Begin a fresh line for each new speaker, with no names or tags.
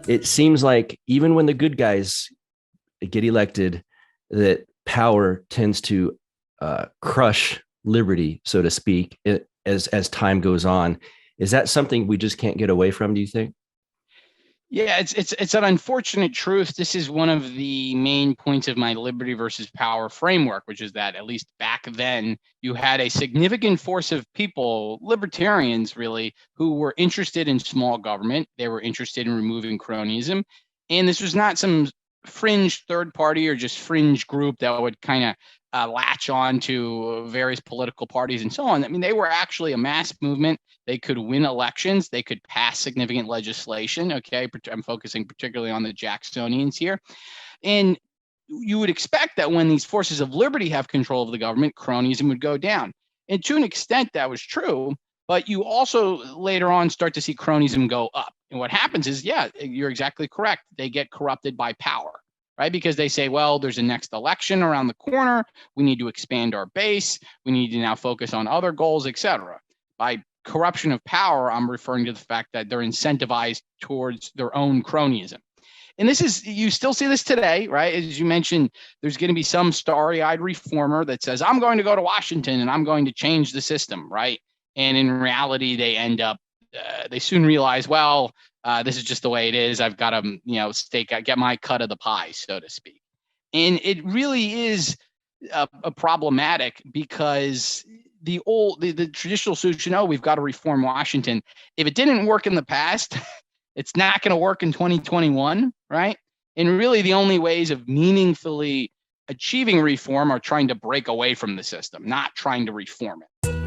it seems like even when the good guys get elected, that power tends to crush liberty, so to speak, as time goes on. Is that something we just can't get away from, do you think?
Yeah, it's an unfortunate truth. This is one of the main points of my liberty versus power framework, which is that at least back then you had a significant force of people, libertarians really, who were interested in small government. They were interested in removing cronyism, and this was not some fringe third party or just fringe group that would kind of latch on to various political parties and so on. I mean, they were actually a mass movement. They could win elections. They could pass significant legislation. Okay. I'm focusing particularly on the Jacksonians here. And you would expect that when these forces of liberty have control of the government, cronyism would go down. And to an extent, that was true. But you also later on start to see cronyism go up. And what happens is, yeah, you're exactly correct. They get corrupted by power, right? Because they say, well, there's a next election around the corner. We need to expand our base. We need to now focus on other goals, et cetera. By corruption of power, I'm referring to the fact that they're incentivized towards their own cronyism. And this is, you still see this today, right? As you mentioned, there's going to be some starry-eyed reformer that says, I'm going to go to Washington and I'm going to change the system, right? And in reality, they end up, they soon realize, well, this is just the way it is. I've got to, get my cut of the pie, so to speak. And it really is a problematic because the traditional solution, oh, we've got to reform Washington. If it didn't work in the past, it's not going to work in 2021, right? And really the only ways of meaningfully achieving reform are trying to break away from the system, not trying to reform it.